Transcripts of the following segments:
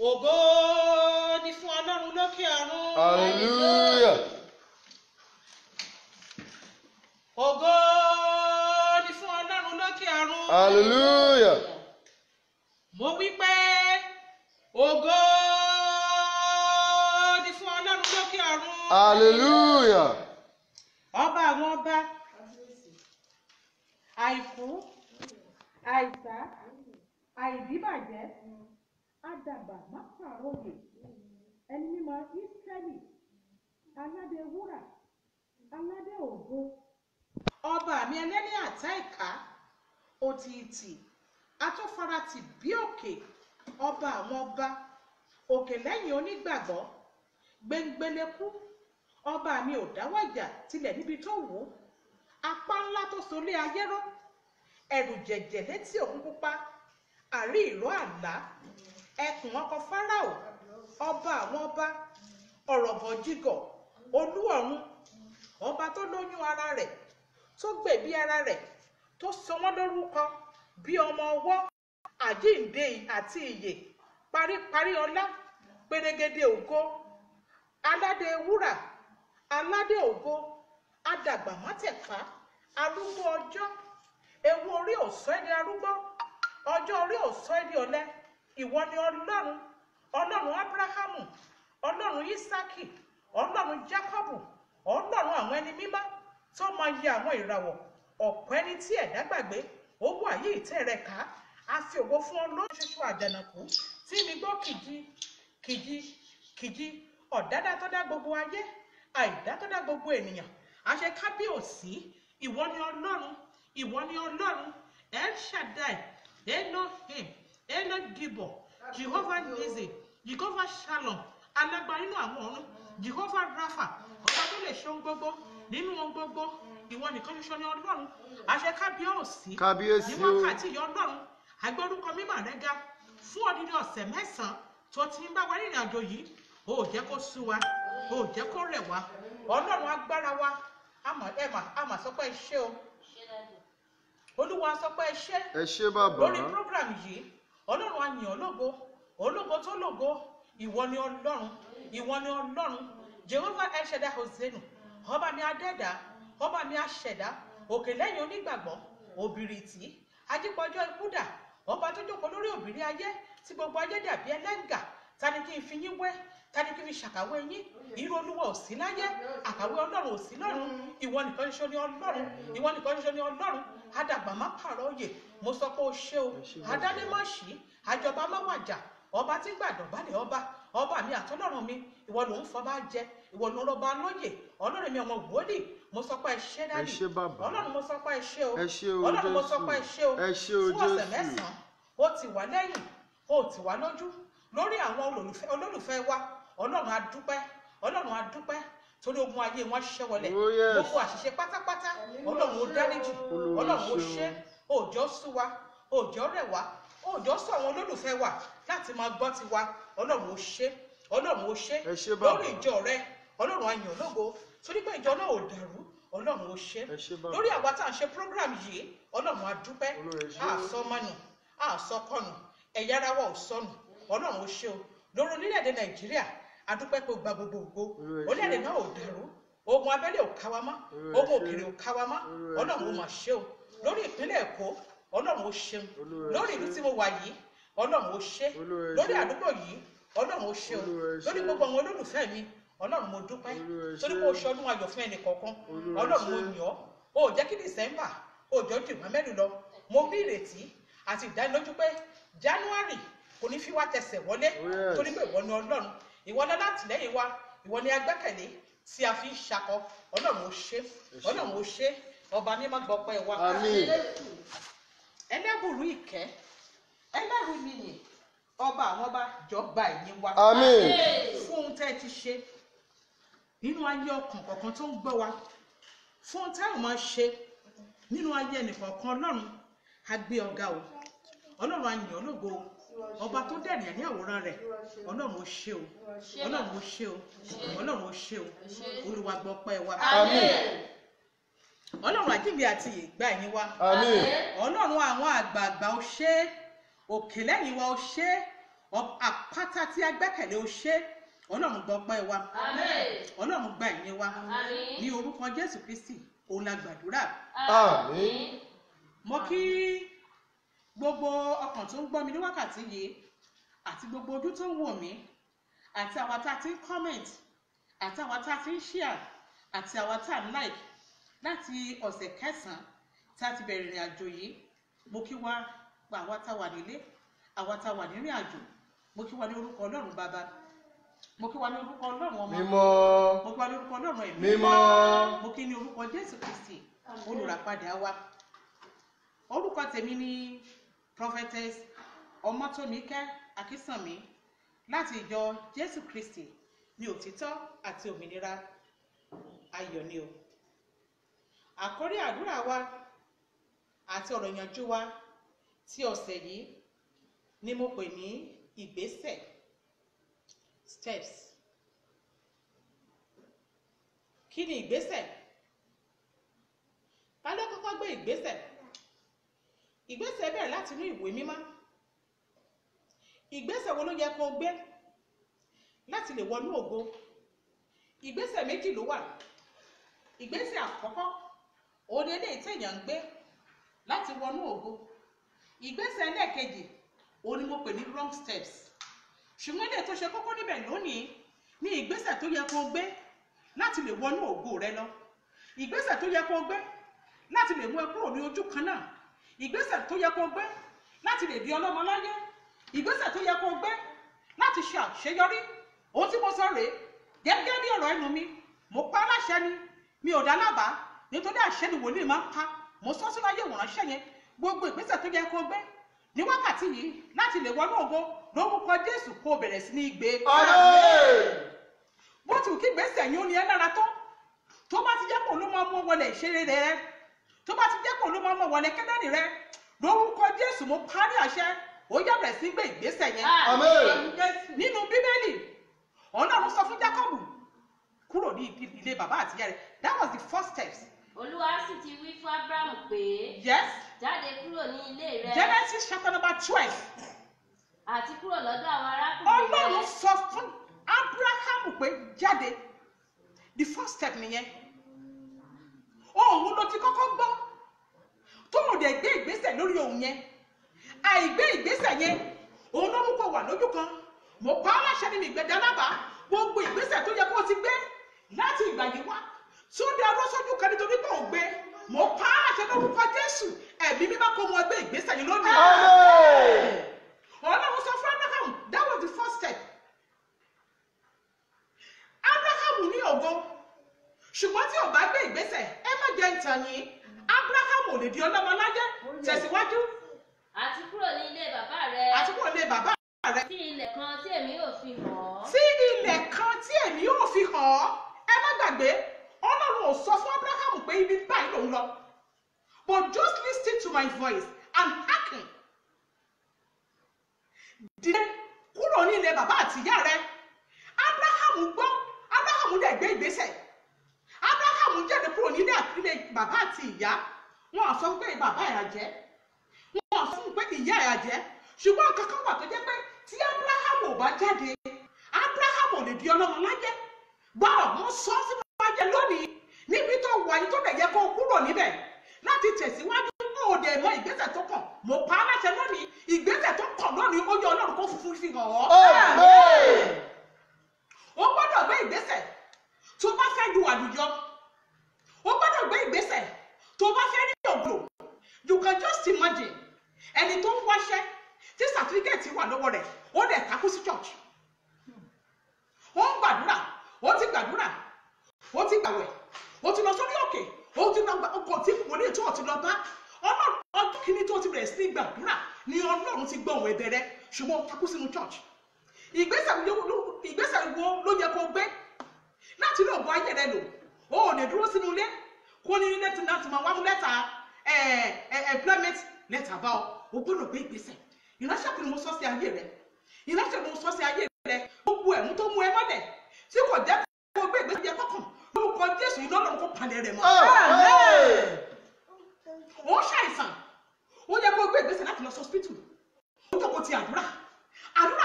Ògo ni fún Ọlọ́run lókè ọ̀run. Hallelujah. Ògo ni fún Ọlọ́run lókè ọ̀run. Hallelujah. Mo wí pé ògo ni fún Ọlọ́run lókè ọ̀run. Hallelujah. Ọba àwọn ọba, àìkú, àìsá, àìdíbàjẹ́, àdàbà má pàròyè, ẹni mímọ́ Ísírẹ́lì, aládé wúrà, aládé ògo, ọba mi ẹlẹ́ni àtá ìká, òtìtì, atófaratì bí òkè, ọba àwọn ọba, òkè lẹ́yìn onígbàgbọ́, gbẹngbẹlẹ́kú, ọba mi ò dáwọ́ ìjà tilẹ̀ níbi tó wù ú, apá ńlá tó solé ayé ró, ẹ̀rù jẹ̀jẹ̀ létí òkun pupa, àrí ìró àlá, ẹkùn ọkọ Fáráò, ọba àwọn ọba, ọ̀rọ̀gọ̀jígọ̀, olú ọ̀run, ọba tó lóyún ara rẹ̀, tó gbẹ̀bí ara rẹ̀, tó sọ wọ́n lórúkọ bí ọmọ ọwọ́, àjíǹde àti ìyè, paríparí ọlá, pérégedé ògo, aládé wúrà, aládé ògo, adàgbà mátẹ̀pá, arúgbó ọjọ́, ewu orí òsọ́ ẹni arúgbó, ọjọ́ orí òsọ́ ẹni ọ̀lẹ, ìwọ ni Ọlọ́run, Ọlọ́run Ábúráhámù, Ọlọ́run Ísákì, Ọlọ́run Jákọ́bù, Ọlọ́run àwọn ẹni mímọ́ tó mọ iye àwọn ìràwọ̀, ọ̀pọ̀ ẹni tí ẹ̀dá gbàgbé, ó wà yí ìtẹ́ rẹ̀ ká, a fi ògo fún Ọlọ́run ṣoṣo àjànàkú tí mi gbọ́ kìjì kìjì kìjì, ọ̀dádá tó dá gbogbo ayé, àìdá tó dá gbogbo ènìyàn, àṣẹ kábíyèsí, ìwọ ni Ọlọ́run, ìwọ ni Ọlọ́run, El Shaddai, Elohim, Elogibor, Jehovah Nissi, Jehovah Shalom, alágbára nínú àwọn ọ̀run, Jehovah Rapha, ọba tó lè ṣe ohun gbogbo nínú ohun gbogbo, ìwọ nìkan ṣoṣo ni Ọlọ́run, àṣẹ kábíyèsí ní wákàtí ìyá Ọlọ́run, agbórúkọ mímọ́ rẹ ga fún odidi ọ̀sẹ̀ 9 tó ti ń bá wa rìnrìn àjò yìí, ó jẹ́ kó sú wa, ó jẹ́ kó rẹ̀ wá, Ọlọ́run agbára wa, àmà sọ pé ṣé o, Olúwa sọ pé ẹ ṣé bàbá. lórí program yìí, Ọlọ́run á yìn ọ́ lógo, ológo tó lógo, ìwọ ni Ọlọ́run, ìwọ ni Ọlọ́run, Jehovah El Shaddai Hosenu, ọba mi adẹ́dá, ọba mi aṣẹ̀dá, òkè lẹ́yìn onígbàgbọ́, òbìrìtì, ajípọ̀jọ́ ikúdà, ọba tó jókòó lórí òbìrí ayé tí gbogbo ayé dàbí ẹlẹ́ngà, ta ni kí n fi yín wé, ta ni kí n fi ṣàkàwé yín, irú Olúwa ò sí láyé, àkàwé Ọlọ́run ò sí lọ́run, ìwọ nìkan ṣoṣo ni Ọlọ́run, ìwọ nìkan ṣoṣo ni Ọlọ́run, adàgbà má pààrọ̀ òye, mo sọ pé o ṣé o, adádé má ṣí, àjọba má wàjà, ọba tí gbàdọ̀ balẹ̀ ọba mi àtọ́lọ́run mi, ìwọ ló ń fọba jẹ, ìwọ ló ń rọba lóyè, Ọlọ́run mi ọmọ wòlíì, mo sọ pé ẹ ṣé dádì, Ọlọ́run mo sọ pé ẹ ṣé o, Ọlọ́run mo sọ pé ẹ ṣé o, fún ọ̀sẹ̀ 9 ó ti wà lẹ́yìn, ó ti wà lójú, lórí àwọn olólùfẹ́ wa, Ọlọ́run a dúpẹ́, Ọlọ́run a dúpẹ́, torí ogun ayé wọn ṣẹ́ wọlẹ̀, gbogbo àṣìṣe pátápátá, Ọlọ́run ó dáríjì, Ọlọ́run ó ṣe, òjò sú wa, òjò rẹ̀ wá, òjò sọ àwọn olólùfẹ́ wa láti máa gbọ́ ti wa, Ọlọ́run ó ṣe, Ọlọ́run ó ṣe, lórí ìjọ rẹ, Ọlọ́run á yìn ọ́ lógo, torí pé ìjọ náà ò dàrú, Ọlọ́run ó ṣe, lórí àwa tá à ń ṣe program yìí, Ọlọ́run á dúpẹ́, àsọmọnù, àsọkọnù, ẹ̀yà ara wa ò sọnù, Ọlọ́run ó ṣe o, lórí orílẹ̀-èdè Nàìjíríà, a dúpẹ́ pé ó gba gbogbo ògo, orílẹ̀-èdè náà ò dàrú, ogun abẹ́lé ò ká wa mọ́, ogun òkèrè ò ká wa mọ́, Ọlọ́run ó mà ṣe o, lórí ìpínlẹ̀ Èkó, Ọlọ́run ó ṣeun, lórí ìlú tí mo wà yìí, Ọlọ́run ó ṣe, lórí àdúgbò yìí, Ọlọ́run ó ṣe o, lórí gbogbo àwọn olólùfẹ́ mi, Ọlọ́run mo dúpẹ́, torí pé o ṣe ọdún ayọ̀ fún ẹnì kọ̀ọ̀kan, Ọlọ́run mo yàn ọ́, o jẹ́ kí December, o jọ dìgbà mẹ́rin lọ, mo ní ìrètí àti ìdánilójú pé January kò ní fi wá tẹsẹ̀ wọlé, torí pé ìwọ ni Ọlọ́run, ìwọ ni alátìlẹ́yìn wa, ìwọ ni agbẹ́kẹ̀lé tí a fi ń ṣakọ, Ọlọ́run ó ṣe, Ọlọ́run ó ṣe, ọba mímọ́ gbọpẹ́ wa, ẹlẹ́bùrú ìkẹ́, ẹlẹ́rù nìyí, ọba àwọn ọba jọba ìyìn wa, fún ohun tẹ́ ẹ ti ṣe nínú ayé ọkàn kọ̀ọ̀kan tó ń gbọ́ wa, fún ohun tẹ́ ẹ máa ṣe nínú ayé ẹnìkọ̀ọ̀kan Ọlọ́run a gbé ọ̀gá o Ọlọ́run a yìn ọ́ lógo ọba tó dẹ̀nìyàn ní àwòrán rẹ̀ Ọlọ́run ó ṣé o Ọlọ́run ó ṣé o Ọlọ́run ó ṣé o Olúwa gbọ́ ọpẹ́ wa Ọlọ́run àjíǹde àti ìgbà ẹ̀yìn wa Ọlọ́run àwọn àgbààgbà ó ṣé òkè lẹ́yìn wa ó ṣé àpáta tí a gbẹ́kẹ̀lé ó ṣé Ọlọ́run gbọ́ ọpẹ́ wa Ọlọ́run gba ẹ̀yìn wa ní orúkọ Jésù Kristi òun la gbàdúrà Àmín. mo kí gbogbo ọkàn tó ń gbọ́ mi ní wákàtí yìí àti gbogbo ojú tó ń wò mí àti àwa tá a ti ń comment àti àwa tá a ti ń share àti àwa tá a ń like láti ọ̀sẹ̀ kẹsàn-án tá a ti bẹ̀rẹ̀ ìrìn àjò yìí mo kí wa pa àwa tá a wà nílé àwa tá a wà nírìn àjò mo kí wa ní orúkọ Ọlọ́run bàbá mo kí wa ní orúkọ Ọlọ́run ọmọ Mímọ́. mo kí wa ní orúkọ Ọlọ́run ẹ̀mí Mímọ́. mo kí ní orúkọ Jésù Kristi olùràpadà wa orúkọ tèmi ni prophetess Ọmọ́tómikẹ́ Akínsànmí láti ìjọ Jésù Kristi ní òtítọ́ àti òmìnira ayọ̀ ni o àkórí àdúrà wa àti ọ̀rọ̀ ìyànjú wa tí ọ̀sẹ̀ yìí ni mo pè ní ìgbésẹ̀ steps. Kí ni ìgbésẹ̀? Ta ló kọ́kọ́ gbé ìgbésẹ̀? Ìgbésẹ̀ bẹ̀rẹ̀ láti inú ìwé mímọ́. Ìgbésẹ̀ wo ló yẹ kó gbé láti lè wọnú ògo? Ìgbésẹ̀ méjì ló wà. Ìgbésẹ̀ àkọ́kọ́ òun ni eléyìí téèyàn ń gbé láti wọnú ògo. Ìgbésẹ̀ ẹlẹ́ẹ̀kejì òun ni mo pè ní wrong steps. Ṣùgbọ́n ilé tó ṣe kókó níbẹ̀ lónìí ní ìgbésẹ̀ tó yẹ kó gbé láti lè wọnú ògo rẹ lọ. Ìgbésẹ̀ tó yẹ kó gbé láti lè mú ẹ kúrò ní ojú kan náà. Ìgbésẹ̀ tó yẹ kó gbé láti lè di ọlọ́mọ láyé. Ìgbésẹ̀ tó yẹ kó gbé láti ṣe àṣeyọrí. Ohun tí mo sọ rèé gẹ́gẹ́ bí ọ̀rọ̀ ẹnu mi mo pa láṣẹ ni mi ò dá lábàá nítorí àṣẹ ni wòlíì máa ń pa mo sọ sínú ayé ìwòránṣẹ́ yẹn gbogbo ìgbésẹ̀ tó yẹ kó gbé ní wákàtí yìí láti lè wọnú ògo lórúkọ Jésù kó bẹ̀rẹ̀ sí ní gbé. Bó ti wù kí ìgbésẹ̀ yín ó ní ẹ lára tó bá ti jẹ́ kó ló máa mú wọlé ìṣeré rẹ tó bá ti jẹ́ kó ló máa mú wọlé kẹ́dẹ́rì rẹ lórúkọ Jésù mo parí àṣẹ ó yá bẹ̀rẹ̀ sí gbé ìgbésẹ̀ yẹn. Nínú Bíbélì Ọlọ́run sọ fún Jákọ́bù kúrò ní ilé bàbá àti ìyá rẹ̀. That was the first steps. Olúwa sì ti wí fún Ábúráhámù pé Yes. jáde kúrò ní ilé rẹ Genesis chapter number 12. àti kúrò lọ́dọ̀ àwọn arákùnrin Ọlọ́run rẹ. sọ fún Ábúráhámù pé jáde. The first step nìyẹn. Òun ló ti kọ́kọ́ gbọ́ tó mò dé gbé ìgbésẹ̀ lórí òun yẹn. Àìgbé ìgbésẹ̀ yẹn òun ló mú kó wà lójú kan. Mo pa á láṣẹ nínú ìgbẹ́dá lábàá gbogbo ìgbésẹ̀ tó yẹ kó o ti gbé láti ìgbà yìí wá tó dé ọdún sójú kan nítorí pé ò gbé. Mo pa á láṣẹ lórúkọ Jésù ẹ̀mí mímọ́ kó wọn gbé ìgbésẹ̀ yìí lónìí. Ọlọ́run sọ fún Ábúráhámù that was the first step. Ábúráhámù ní ògo ṣùgbọ́n tí ò bá gbé ìgbésẹ̀ ẹ má jẹ́ ìtàn yìí Ábúráhámù ò lè di ọlọ́mọ láyé. Tẹ̀síwájú. àti kúrò ní ilé bàbá rẹ Àti kúrò lé bàbá rẹ. sí ilẹ̀ kan tí èmi yóò fi hàn ọ́. Sí ilẹ̀ kan tí èmi yóò fi hàn ọ́. Ẹ má gbàgbé Ọlọ́run ò sọ fún Ábúráhámù pé ibi báyìí lòun lọ. But just listen to my voice and hearken. Dìde kúrò ní ilé bàbá àti ìyá rẹ. Ábúráhámù gbọ́, Ábúráhámù dẹ̀ gbé ìgbésẹ̀. Ábúráhámù jáde kúrò ní ilé bàbá àti ìyá. Wọ́n á sọ pé bàbá ẹ̀ àjẹ́. Wọ́n á sọ pé ìyá ẹ̀ àjẹ́. Ṣùgbọ́n kankan wà tó jẹ́ pé tí Ábúráhámù ò bá jáde, Ábúráhámù ò lè di ọlọ́mọ láyé. Gbọ́dọ̀ mo sọ sínú ayé lónìí níbi tó wà yìí tó dẹ̀ yẹ kó kúrò níbẹ̀ láti tẹ̀síwájú ó dẹ̀ mọ ìgbésẹ̀ tó kàn. Mo pa á láṣẹ lónìí ìgbésẹ̀ tó kàn lónìí ó yẹ Ọlọ́run kó fún fi hàn ọ́. O gbọ́dọ̀ gbé ìgbésẹ̀ tó bá fẹ́ ju àlùyọ. O gbọ́dọ̀ gbé ìgbésẹ̀ tó bá fẹ́ rí ògbò. You can just imagine ẹni tó ń wáṣẹ́ tí sàtífíkẹ́ẹ̀tì wà lọ́wọ́ rẹ̀ ó dẹ̀ takú sí church. Ó ń gbàdúrà ó ti gbàdúrà ó ti gbàwẹ̀ ó ti lọ sórí òkè ó ti lọ ọkọ̀ tí kò ní ètò ọ̀tí lọ bá Ọlọ́run ọdún kìíní tó ti bẹ̀rẹ̀ sí gbàdúrà ni Ọlọ́run ti gbọ́ òun ẹ̀bẹ̀ rẹ̀ ṣùgbọ́n ó takú sínú church. Ìgbésẹ̀ wo ló yẹ kó gbé láti lóògùn ayé rẹ lò ó ò lè dúró sínú ilé kó ní lẹ́tà láti máa wá mú lẹ́tà employment lẹ́tà bá o gbọ́dọ̀ gbé ìgbésẹ̀. Ìránṣẹ́ kìí mo sọ sí ayé rẹ, ìránṣẹ́ kìí mo sọ sí ayé rẹ, gbogbo ẹ̀mú tó mú ẹ mọ́lẹ̀ tí kò jẹ́ kó gbé ìgbésẹ̀ yẹ kọ́kàn lórúkọ Jésù iná lọ́run kó palẹ̀ rẹ̀ mọ́. Ó ṣàìsàn, ó yẹ kó gbé ìgbésẹ̀ láti lọ sí hospital, ó jókòó ti àdúrà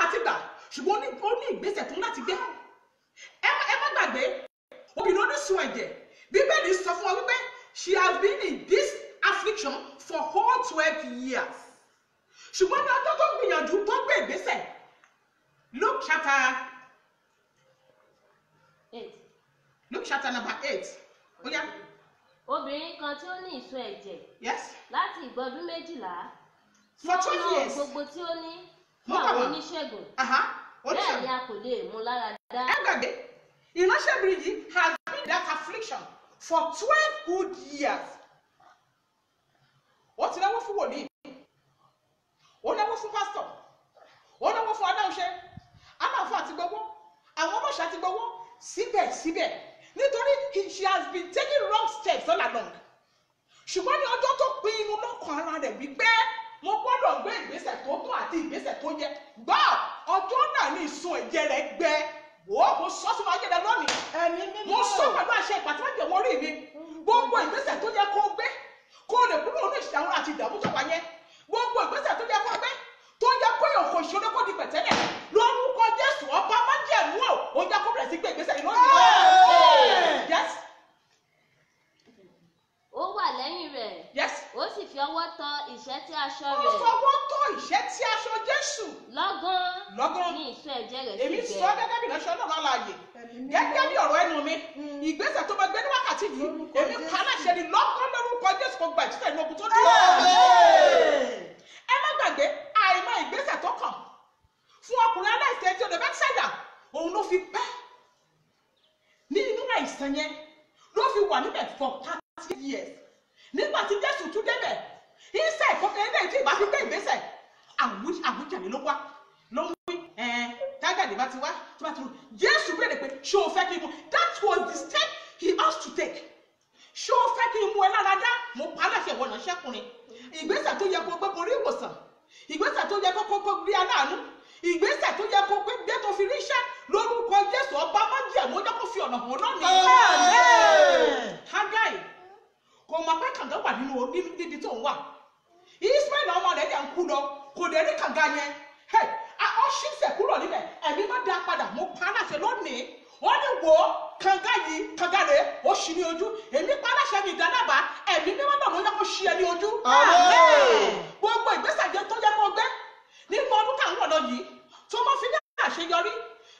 àti gbà, ṣùgbọ́n ó ní ìgbésẹ̀ tó láti gbé. Ẹ má gbàgbé obìnrin onísun ẹ̀jẹ̀, Bíbélì sọ fún wa wípé she has been in this affliction for whole 12 years. Ṣùgbọ́n ní ọjọ́ tó gbìyànjú tó gbé ìgbésẹ̀, Luke chapter number 8. Ó yá. Obìnrin kan tí ó ní ìsun ẹ̀jẹ̀. Yes. Láti ìgbọ̀dún 12. For 12 years. Gbogbo tí ó ní fún àwọn oníṣègùn. Bẹ́ẹ̀ ni a kò lè mú lára dá. Ẹ gbàgbé, ìránṣẹ́bìnrin yìí has been in that affliction for 12 good years. Ó ti náwó fún wòlíì, ó náwó fún pásítọ̀, ó náwó fún adáhunṣe, aláàfáà àti gbogbo, àwọn ọmọọṣẹ́ àti gbogbo, síbẹ̀síbẹ̀ nítorí she has been taking wrong steps all along. Ṣùgbọ́n ní ọjọ́ tó pinnu lọ́kàn ara rẹ̀ wípé mo gbọ́dọ̀ gbé ìgbésẹ̀ tó tọ́ àti ìgbésẹ̀ tó yẹ. Gbọ́ ọjọ́ náà ní ìsun ẹ̀jẹ̀ rẹ̀ gbẹ. Mo sọ sínú ayé rẹ lónìí. Mo sọ pẹ̀lú àṣẹ ìpàtàkì orí mi. Gbogbo ìgbésẹ̀ tó yẹ kó gbé kó lè kúrò ní ìṣàwọn àti ìdààmú tó wà yẹn. Gbogbo ìgbésẹ̀ tó yẹ kó gbé tó yẹ kó yàn kó ìṣòro kó di pẹ̀tẹ́lẹ̀. Lórúkọ Jésù ọba májẹ̀mú ó yẹ kó bẹ̀rẹ̀ sí gbé ìgbésẹ̀ lónìí. Yes. Ó wà lẹ́yìn rẹ̀. Yes. Ó sì fi ọwọ́ tọ ìṣẹ́tí aṣọ Ó rẹ̀. fọwọ́ tọ ìṣẹ́tí aṣọ Jésù. Lọ́gán ní ìsun ẹ̀jẹ̀ rẹ̀ sì Èmi gbẹ. sọ gẹ́gẹ́ bí ìránṣẹ́ Ọlọ́run alààyè. Gẹ́gẹ́ bí ọ̀rọ̀ ẹnu mi, ìgbésẹ̀ tó máa gbé ní wákàtí yìí, èmi pa láṣẹ ni lọ́gán lórúkọ Jésù kó gba ìtúsẹ̀ ní ogun tó dé. Ẹ má gbàgbé àìmọ̀ ìgbésẹ̀ tó kàn fún ọkùnrin aláìsàn tí ó lè Bẹ́tísáídà, òun ló fi pẹ́. Ní inú àìsàn yẹn ló fi wà níbẹ̀ for 30 years. Nígbà tí Jésù tún débẹ̀, iṣẹ́ ìfọkàn ilé tí ìbá fi gbé ìgbésẹ̀, àwùjáde ló wá ló ń wí tágàdé bá ti wá tó bá ti rú. Jésù béèrè pé ṣé o fẹ́ kí n mú? That was the step he has to take. Ṣé o fẹ́ kí n mú ẹ lára dá? Mo pa á láṣẹ ìwọ ìránṣẹ́kùnrin. Ìgbésẹ̀ tó yẹ kó gbé kó rí ìwòsàn, ìgbésẹ̀ tó yẹ kó rí aláàánú, ìgbésẹ̀ tó yẹ kó gbé tó fi ríṣẹ́ lórúkọ Jésù ọba májẹ̀mú ó jẹ́ kó fi ọ̀nà hàn lónìí. Hágáì kò mọ̀ pé kànga wà níbi tó ń wà. Ismail ọmọ rẹ̀ yẹn ń kú lọ, kò dé rí kànga yẹn. Ó ṣíṣẹ̀ kúrò níbẹ̀, ẹ̀mí má dá padà, mo pa á láṣẹ lónìí. Ó ní wò ó, kànga yìí, kànga rẹ̀, ó ṣí ní ojú. Èmi pa á láṣẹ mi ìdálábà, ẹ̀mí mímọ́ náà ló yẹ kó ṣí ẹ ní ojú. Gbogbo ìgbésẹ̀ jẹ́ tó yẹ kó gbé nínú ọdún tá à ń wọ̀ lọ yìí, tó máa fi ní àṣeyọrí.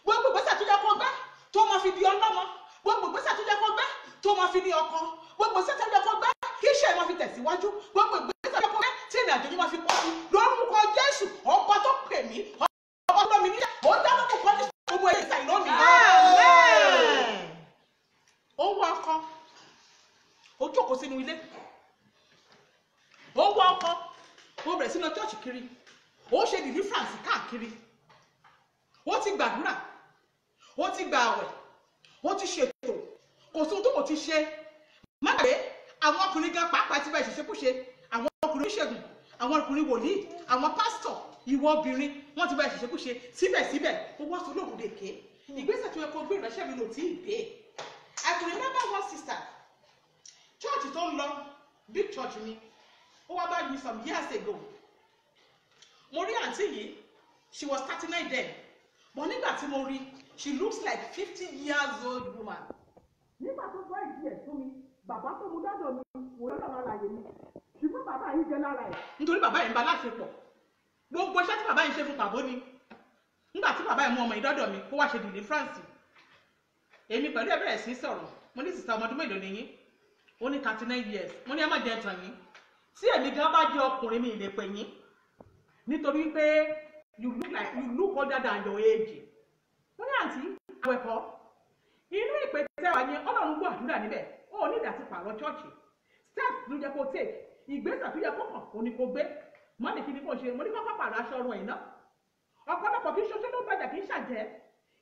Gbogbo ìgbésẹ̀ tó yẹ kó gbé tó máa fi di ọlọ́mọ. Gbogbo ìgbésẹ̀ tó yẹ kó gbé tó máa fi ní ọkọ. Gbogbo ìgbésẹ̀ tó yẹ kó gbé kí iṣẹ́ máa fi tẹ̀síwájú. Gbogbo ìgbésẹ̀ tó yẹ kó gbé tí ìrìn àjò yìí máa fi pọ̀ sí. Lórúkọ Jésù ọba tó pè mí, ọba tó mi níyà, ó dá lórúkọ Jésù gbogbo èyí ìsàlẹ̀ lónìí. Ó wọ ọkọ, ó jókòó sínú ilé. Ó wọ ọkọ, ó bẹ̀rẹ̀ sínú chọ́ọ̀chì kiri. Ó ṣe deliverance káàkiri. Ó ti gbàdúrà, ó ti gba àwẹ̀, ó ti ṣètò, kò sí ohun tó kò ti ṣe. Má gbé àwọn ọkùnrin gan pàápàá ti bá ìṣẹ̀ṣẹ̀kúṣe, àwọn ọkùnrin oníṣègùn, àwọn ọkùnrin wòlíì, àwọn pásítọ̀, ìwọ obìnrin, wọ́n ti bá ìṣẹ̀ṣẹ̀kúṣe. Síbẹ̀síbẹ̀ ó wá sọ lóògùn dèké. Ìgbésẹ̀ tó yẹ kó gbé ìránṣẹ́ mi lò tí ì gbé. I can remember one sister, church tó ń lọ, big church ni, ó wá bá mi some years ago. Mo rí àǹtí yìí, she was 39 then, but nígbà tí mo rí, she looks like 50 years old woman. Nígbà tó gbọ́ ìdí ẹ̀ fún mi, bàbá tó mú dọ́dọ̀ mi, wò lọ́dọ̀ máa láyé mi. Ṣùgbọ́n bàbá yìí jẹ́ lára ẹ̀. Nítorí bàbá yìí ń bá láṣepọ̀. Gbogbo iṣẹ́ tí bàbá yìí ṣe fún pàbó ni. Nígbà tí bàbá yìí mú ọmọ ìdọ́dọ̀ mi, kó wá ṣe deliverance. Èmi pẹ̀lú ẹ̀ bẹ̀rẹ̀ sí sọ̀rọ̀. Mo ní sísá ọmọdún mélòó ni yín? Ó ní 39 years. Mo ní ẹ má jẹ́ tàn yín. Tí èmi gan bá jẹ́ ọkùnrin mi lè pè yín. Nítorí pé you look older than your age. Mo ní àǹtí àwẹ̀kọ́. Inú ìpè tẹ́ wà ní Ọlọ́run gbọ́ àdúrà níbẹ̀. Ó ní ìdásí pààrọ̀ chọ́ọ̀chì. Steps ló yẹ kó take. Ìgbésẹ̀ tó yẹ kó kàn ó ní kó gbé. Mo ní kí ni kó ṣe? Mo ní kó pààrọ̀ aṣọ ọrùn ẹ̀ náà. Ọ̀pọ̀lọpọ̀ kì í ṣoṣo ló gbàjà kì í ṣàjẹ́.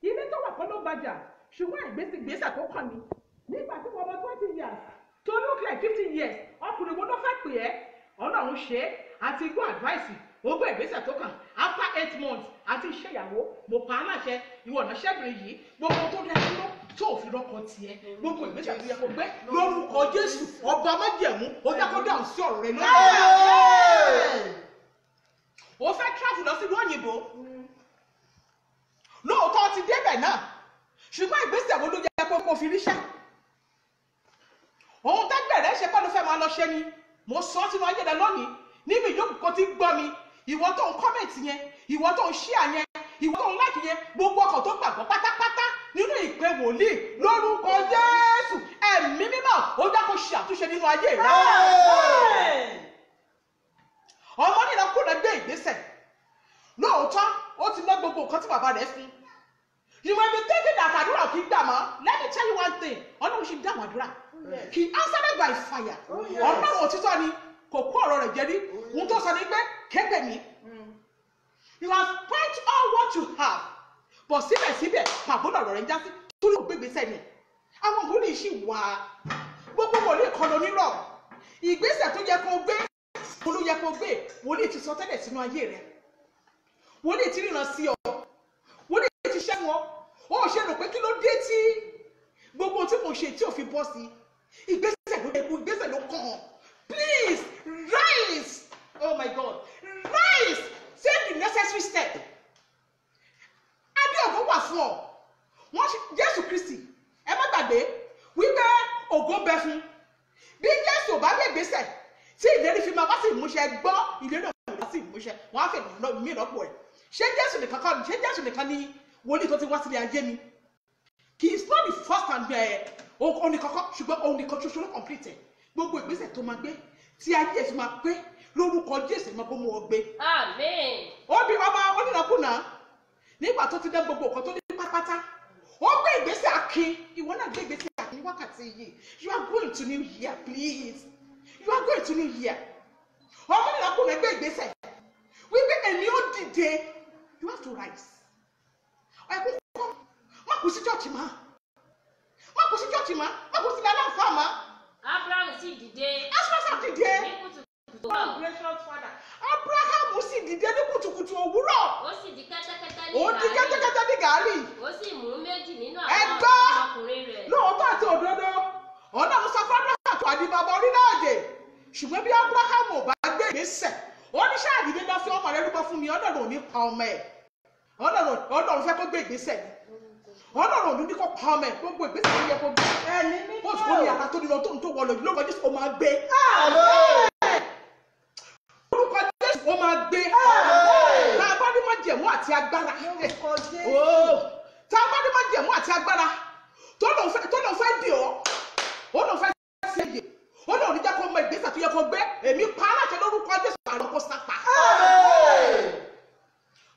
Ilé tó wà kọ́ ló gbàjà. Ṣùgbọ́n ìgbésẹ̀ tó kàn ní. Nígbà tí wọ́n mọ 20 years tó look like pè ẹ́ Ọlọ́run ṣe é àti gbọ́ advice ó gbé ìgbésẹ̀ tó kàn after 8 months àti ìṣèyàwó mo pa á láṣẹ ìwọ ọ̀nà ṣẹ́bìrin yìí gbogbo tó dẹ́ dúró tó òfin lọ́kọ tiẹ̀ gbogbo ìgbésẹ̀ tó yẹ kó gbé lórúkọ Jésù ọba májẹ̀mú ó dákọ́ dáhùn sí ọ̀rọ̀ rẹ lọ́wọ́. ó fẹ́ travel lọ sí ìlú òyìnbó lóòótọ́ ti débẹ̀ náà ṣùgbọ́n ìgbésẹ̀ wo ló yẹ kó fi ríṣẹ́ ohun tẹ́gbẹ̀rẹ́ ṣe kọ́ ló fẹ́ máa lọ ṣe ni mo sọ sínú ayé rẹ lónìí níbi ìjókòó kan tí ń gbọ́ mi ìwọ tó ń kọ́mẹ̀tì yẹn ìwọ tó ń ṣíà yẹn ìwọ tó ń láìkì yẹn gbogbo ọkọ̀ tó gbàgbọ́ pátápátá nínú ìpè wòlíì lórúkọ Jésù ẹ̀mí mímọ́ ó dákó ṣe àtúnṣe nínú ayé rẹ. ọmọ nínú kúrò gbé ìgbésẹ̀ lóòótọ́ ó ti ná gbogbo nǹkan tí bàbá rẹ̀ fún you might be thinking that àdúrà kì í gbà mọ́ let me tell you one thing Ọlọ́run ṣì dáhùn àdúrà he answered by fire Ọlọ́run òtítọ́ ni kò kó ọ̀rọ̀ rẹ̀ jẹ́ rí ohun tó sọ ní pé képe mi you have spent all what you have but síbẹ̀síbẹ̀ pàbó lọ̀rọ̀ rẹ̀ ń já sí torí ògbégbé sẹ́yìn àwọn òmùlẹ̀ ṣì wà gbogbo wòlíì kan ló nírọ̀ ìgbésẹ̀ tó yẹ kó gbé olú yẹ kó gbé wòlíì ti sọ tẹ́lẹ̀ sínú ayé rẹ̀ wòlíì ti ríran sí ọ wòlíì ti ṣẹ́gun ó ṣe rò pé kí ló dé tí gbogbo tí mo ṣe tí ò fi bọ́ sí ìgbésẹ̀ ló kàn án. Please rise. Oh my God. Rise. Take the necessary step. Adé ògo wà fún ọ. Wọ́n ṣe Jésù Kristi. Ẹ má gbàgbé wípé ògo bẹ fún. Bí Jésù ò bá gbé ìgbésẹ̀ tí ìlérí fi máa wá sí ìmúṣẹ gbọ́ ìlérí náà wá sí ìmúṣẹ. Wọ́n á fẹ́ mí lọ́pọ̀ ẹ̀. Ṣé Jésù nìkan ni wòlíì tó ti wá sílé ayé mi? He is not the first and only kankan ṣùgbọ́n òun nìkan ṣoṣo ló complete ẹ̀. Gbogbo ìgbésẹ̀ tó máa gbé tí ayé ẹ̀ fi máa pé lórúkọ Jésù máa bó mú ọ gbé. Àmín. ó bí ọmọ onínàkúnà nígbà tó ti dán gbogbo nǹkan tó ní pátápátá ó gbé ìgbésẹ̀ akin ìwọ náà gbé ìgbésẹ̀ akin wákàtí yìí you are going to new year please you are going to new year ọmọ onínàkúnà gbé ìgbésẹ̀ wípé èmi ó dìde you have to rise. ẹkún kọ́ má kú sí chọ́ọ̀chì má kú sí chọ́ọ̀chì má kú sí dáná fún àmà. Abraham sì dìde. Abraham dìde. Ní kùtùkùtù òwúrọ̀. Gracious Father. Abraham sì dìde ní kùtùkùtù òwúrọ̀. Ó sì di kẹ́tẹ́kẹ́tẹ́ ní gàárì. Ó di kẹ́tẹ́kẹ́tẹ́ ní gàárì. Ó sì mú méjì nínú àwọn ọmọkùnrin rẹ̀. Lóòótọ́ àti òdodo, Ọlọ́run sọ fún Abraham tó àdì bàbá orílẹ̀-èdè. Ṣùgbọ́n bí Abraham ò bá gbé ìgbésẹ̀, ó ní ṣáà dìde lọ fi ọmọ rẹ̀ rúbọ fún mi, Ọlọ́run ò ní pa ọmọ ẹ̀. Ọlọ́run fẹ́ kó gbé ìgbésẹ̀ ni. Ọlọ́run ò ní kó pa ọmọ ẹ̀ gbogbo ìgbésẹ̀ tó yẹ kó gbé. Ó ti kó ní ara tó nínú tó ń tó wọlé lórúkọ Jésù ó máa gbé. Lórúkọ Jésù ó máa gbé. Tá a bá ní májẹ̀mú àti agbára. Tá a bá ní májẹ̀mú àti agbára tó lòun fẹ́ dì ọ́, ó lòun fẹ́ ṣe èyè, ó lòun ní jẹ́ kó mọ ìgbésẹ̀ tó yẹ kó gbé. Èmi pa á láṣẹ lórúkọ Jésù àrùn kó sápá.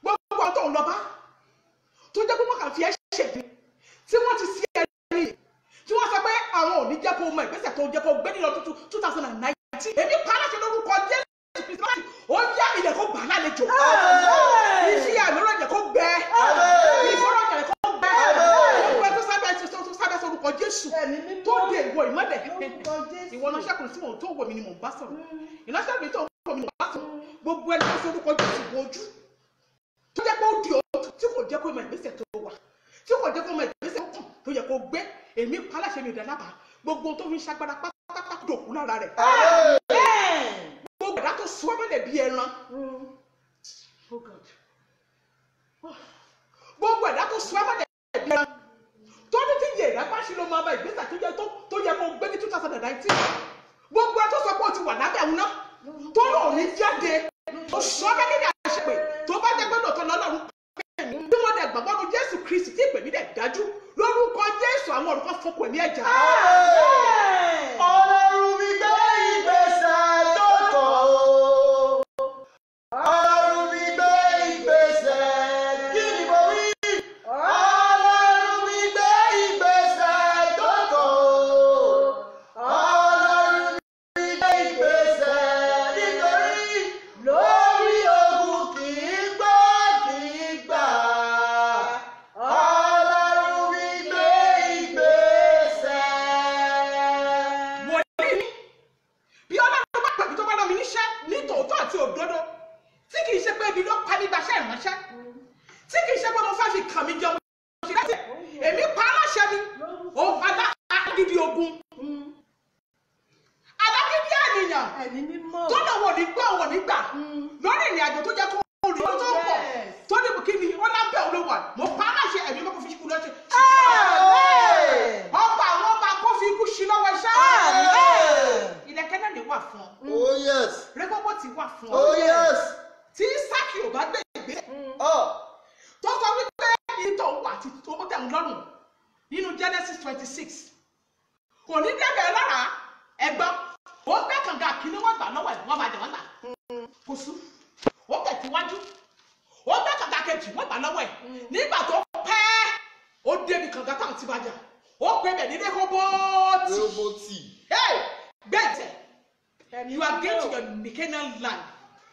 Gbogbo àwọn tó ń lọ bá tó jẹ́ pé wọ́n kàn fi ẹ́ ṣègbè tí wọ́n ti sí ẹni tí wọ́n sọ pé àwọn ò ní jẹ́ kó mọ ìgbésẹ̀ tó jẹ́ kó gbé nínú ọdún 2019 èmi pa láti lórúkọ Jésù Kristi ó yá ilẹ̀ kó gbà lálejò ìfi àmìràn yẹ kó gbẹ ìfọ́nrán yẹ kó gbẹ gbogbo ẹ tó sábẹ́ sórúkọ Jésù tó dé ìwọ ìmọ́lẹ̀ ìwọ náà ṣẹ́kùnrin tí mò ń tó wò mí ni mò ń bá sọ̀rọ̀ ìnáṣẹ́ mi tó wò mí ni mò ń bá sọ̀rọ̀ gbogbo ẹni tó sórúkọ Jésù wojú tó jẹ́ pé ó di òótọ́ tí kò jẹ́ kó mọ ìgbésẹ̀ tó wà tí kò jẹ́ kó mọ ìgbésẹ̀ kù tó yẹ kó gbé èmi paláṣẹ mi ìdálábà gbogbo tó fi ń ṣagbára pátápátá dòkú lára rẹ̀. gbogbo ẹ̀dá tó sọ mọ́lẹ̀ bí ẹran. gbogbo ẹ̀dá tó sọ mọ́lẹ̀ bí ẹran. tó ní tí yẹ ẹ̀dá bá ṣe ló máa bá ìgbésẹ̀ tó yẹ kó gbé ní 2019. gbogbo ẹ̀ tó sọ pé ó ti wà lábẹ́ òun náà tó lóun ní jáde ó sọ mẹ́lẹ́ ní àṣepè tó bá jẹ́ gbọ́dọ̀ tó lọ́lọ́run bí wọ́n dẹ̀ gbàgbọ́ nu Jésù Kristi tí ìpè mí dẹ̀ dájú lórúkọ Jésù àwọn olùkọ́ fọkùn ẹ̀mí ẹ̀já. Ọlọ́run mi gbé ìgbésẹ̀ tó kọ̀ o. Ọlọ́run mi gbé ìgbésẹ̀ kí ni mo wí. Ọlọ́run mi gbé ìgbésẹ̀ tó kọ̀ o. Ọlọ́run mi gbé ìgbésẹ̀ nítorí lórí ogun kì í gbọ́ kì í gbà. Ọlọ́run mi gbé ìgbésẹ̀. ebi ló pa mí gbaṣẹ́ ìránṣẹ́ tí kì í ṣe pé mo fẹ́ fi kàn mí jẹun ṣe láti èmi pa aláṣẹ ni òun alágídí ogun alágídí ènìyàn tó lọ wọ̀ ní gbọ́ wọ̀ nígbà lórí ìrìn àjò tó jẹ́ kó rí tó pọ̀ tó ní kí ni wọ́n lábẹ́ olówó mo pa aláṣẹ ẹ̀mí mọ́ kó fi kú lọ́sẹ̀ ọba àwọn ọba kó fi ikú sí lọ́wọ́ iṣẹ́ ilẹ̀kẹ́ náà lè wà fún ọ rẹ́gbọ́bọ́ ti wà fún ọ tí Ísákì ò bá gbé ìgbésẹ̀ tó sọ wípé ìtọ̀ wà tí tó tẹ̀ ń lọ́rùn nínú Genesis 26 kò ní débẹ̀ lára ẹgbọ́n ó gbé kànga kí ni wọ́n gbà lọ́wọ́ ẹ̀ wọ́n bá jẹ̀ wọ́n gbà kò sú ó tẹ̀síwájú ó gbé kànga kejì wọ́n gbà lọ́wọ́ ẹ̀ nígbà tó pẹ́ ó débi kànga táwọn ti bá jà ó pè bẹ̀ ní Rehoboti gbẹ̀tẹ̀ you are going to your Canaan land.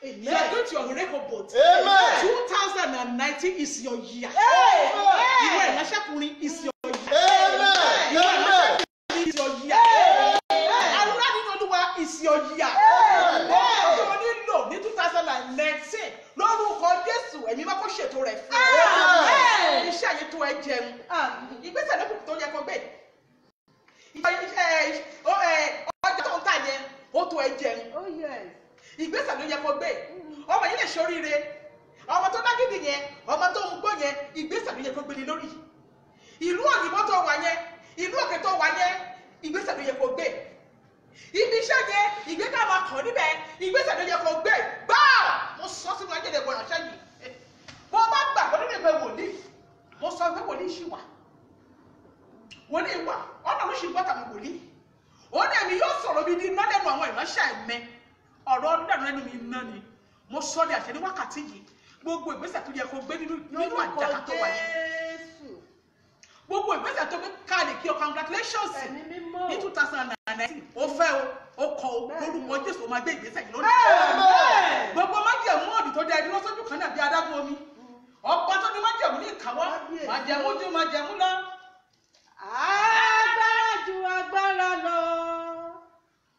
You are going to your Rehoboth. 2019 is your year. Ìwọ ìránṣẹ́kùnrin is your year. Ìwọ ìránṣẹ́kùnrin is your year. Àdúrà nínú Olúwa is your year. Ọjọ́ nílò ní 2019 lórúkọ Jésù ẹ̀mí máa kó ṣètò rẹ̀ fún ọ. Iṣẹ́ yìí tó ẹ jẹun. Ìgbésẹ̀ lókùnkùn tó yẹ kó gbé. Ọjọ́ tó ń tà yẹn ó tó ẹ jẹun. Ìgbésẹ̀ ló yẹ kó gbé ọmọ yìí lè ṣoríire ọmọ tó dágídì yẹn ọmọ tó ń gbọ́ yẹn ìgbésẹ̀ ló yẹ kó gbélé lórí ìlú òyìnbó tó wà yẹn ìlú òkè tó wà yẹn ìgbésẹ̀ ló yẹ kó gbé ibi iṣẹ́ yẹn ìgbésẹ̀ máa kàn níbẹ̀ ìgbésẹ̀ ló yẹ kó gbé gbáà mo sọ sínú ayédè gbọ́dọ̀ ṣẹ́ yìí bó bá gbàgbọ́ nínú ìwé wòlíì mo sọ pé wòlíì ṣì wà wòlíì wà ọ̀nà ló ṣì gbọ́tà mọ́ wòlíì ó ní èmi yóò sọ̀rọ̀ mi ní iná lẹ́nu àwọn ìránṣẹ́ mi ọ̀rọ̀ ọdún lẹ́nu mi iná ni mo sọ ní àṣẹ ní wákàtí yìí gbogbo ìgbésẹ̀ tó yẹ kó gbé nínú àjàkà tó wà yìí gbogbo ìgbésẹ̀ tó gbé káàdì kí o congratulations ní 2019 ó fẹ́ o kọ o lórúkọ Jésù o máa gbé ìgbésẹ̀ yìí lónìí gbogbo májẹ̀mú ọ̀dì tó dẹ dúró sójú kan náà bí adágún omi ọ̀pọ̀ tó ní májẹ̀mú ní ìkáwọ́ májẹ̀mú ju májẹ̀mú lọ. Agbára ju agbára lọ